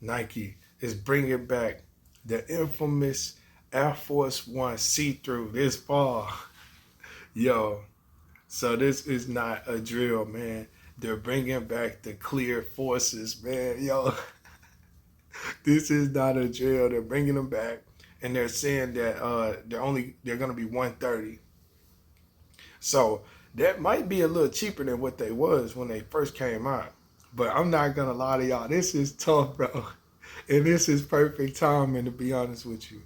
Nike is bringing back the infamous Air Force One see-through this fall. Yo, so this is not a drill, man. They're bringing back the clear forces, man. Yo, this is not a drill. They're bringing them back, and they're saying that they're gonna be 130. So that might be a little cheaper than what they was when they first came out. But I'm not gonna lie to y'all. This is tough, bro. And this is perfect timing, to be honest with you.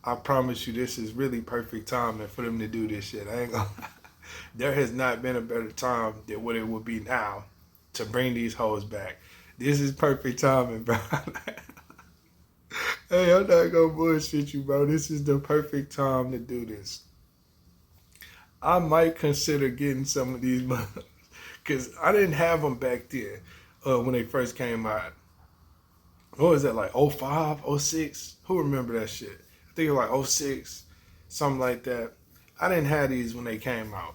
I promise you, this is really perfect timing for them to do this shit. I ain't gonna lie. There has not been a better time than what it would be now to bring these hoes back. This is perfect timing, bro. Hey, I'm not gonna bullshit you, bro. This is the perfect time to do this. I might consider getting some of these because I didn't have them back then when they first came out. What was that, like 05, 06? Who remember that shit? I think it was like 06, something like that. I didn't have these when they came out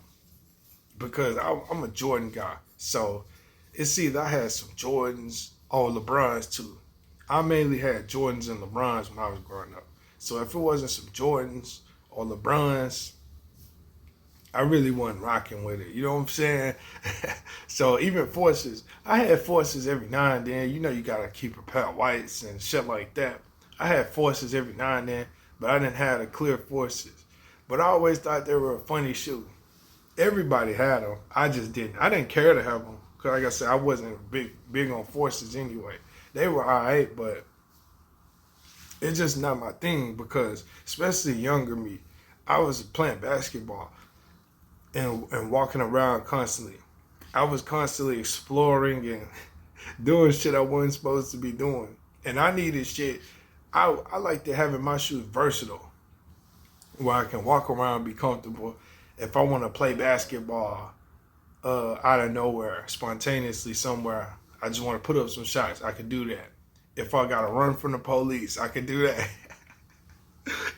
because I'm a Jordan guy. So it's either I had some Jordans or LeBrons too. I mainly had Jordans and LeBrons when I was growing up. So if it wasn't some Jordans or LeBrons, I really wasn't rocking with it. You know what I'm saying? So even Forces, I had Forces every now and then. You know you gotta keep a pair of whites and shit like that. I had Forces every now and then, but I didn't have the clear Forces. But I always thought they were a funny shoe. Everybody had them. I just didn't. I didn't care to have them. Cause like I said, I wasn't big on Forces anyway. They were alright, but it's just not my thing because especially younger me, I was playing basketball and walking around constantly. I was constantly exploring and doing shit I wasn't supposed to be doing. And I needed shit. I like to have in my shoes versatile, where I can walk around, be comfortable. If I want to play basketball out of nowhere, spontaneously somewhere, I just want to put up some shots, I could do that. If I got to run from the police, I could do that.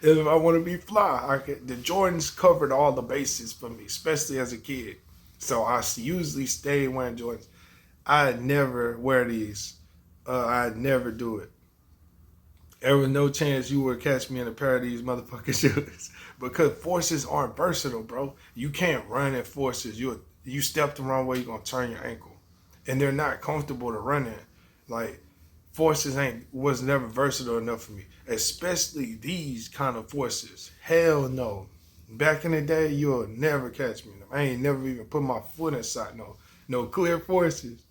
If I want to be fly, I could. The Jordans covered all the bases for me, especially as a kid. So I usually stay wearing Jordans. I'd never wear these. I'd never do it. There was no chance you would catch me in a pair of these motherfucking shoes because Forces aren't versatile, bro. You can't run in Forces. You step the wrong way, you're gonna turn your ankle, and they're not comfortable to run in. Like Forces was never versatile enough for me, especially these kind of Forces. Hell no. Back in the day, you'll never catch me. I ain't never even put my foot inside no clear Forces.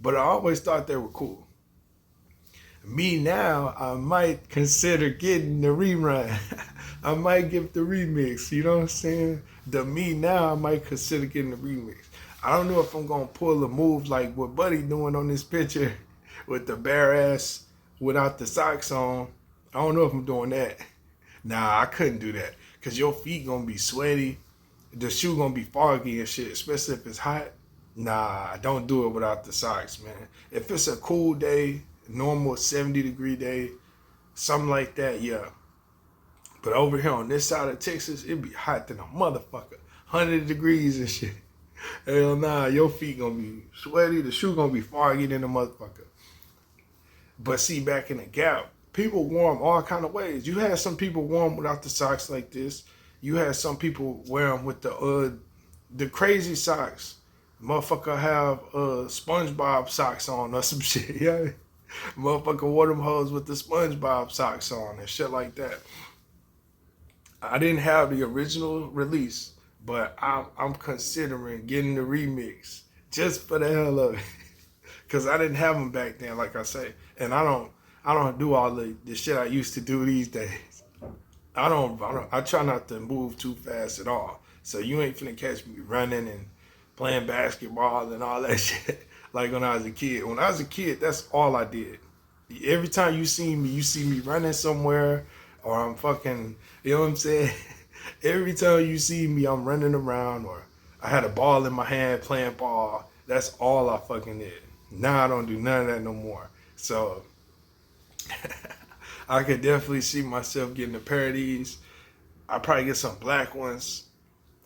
But I always thought they were cool. Me now, I might consider getting the rerun. I might give the remix. You know what I'm saying? The me now, I might consider getting the remix. I don't know if I'm gonna pull a move like what Buddy doing on this picture with the bare ass without the socks on. I don't know if I'm doing that. Nah, I couldn't do that because your feet gonna be sweaty. The shoe gonna be foggy and shit, especially if it's hot. Nah, don't do it without the socks, man. If it's a cool day, normal 70-degree day, something like that, yeah. But over here on this side of Texas, it be hot than a motherfucker. 100 degrees and shit. Hell nah, your feet gonna be sweaty, the shoe gonna be foggy than a motherfucker. But see, back in the Gap, people wore them all kind of ways. You had some people wear them without the socks like this. You had some people wear them with the crazy socks. Motherfucker have SpongeBob socks on or some shit. Yeah, motherfucker wore them hoes with the SpongeBob socks on and shit like that. I didn't have the original release, but I'm considering getting the remix just for the hell of it, cause I didn't have them back then, like I say, and I don't do all the shit I used to do these days. I try not to move too fast at all. So you ain't finna catch me running and playing basketball and all that shit like when I was a kid. When I was a kid, that's all I did. Every time you see me running somewhere or I'm fucking, you know what I'm saying? Every time you see me, I'm running around or I had a ball in my hand playing ball. That's all I fucking did. Now I don't do none of that no more. So I could definitely see myself getting a pair of these. I'll probably get some black ones.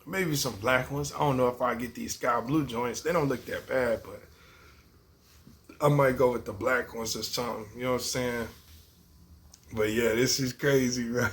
Maybe some black ones. I don't know if I get these sky blue joints. They don't look that bad, but I might go with the black ones or something. You know what I'm saying? But yeah, this is crazy, man.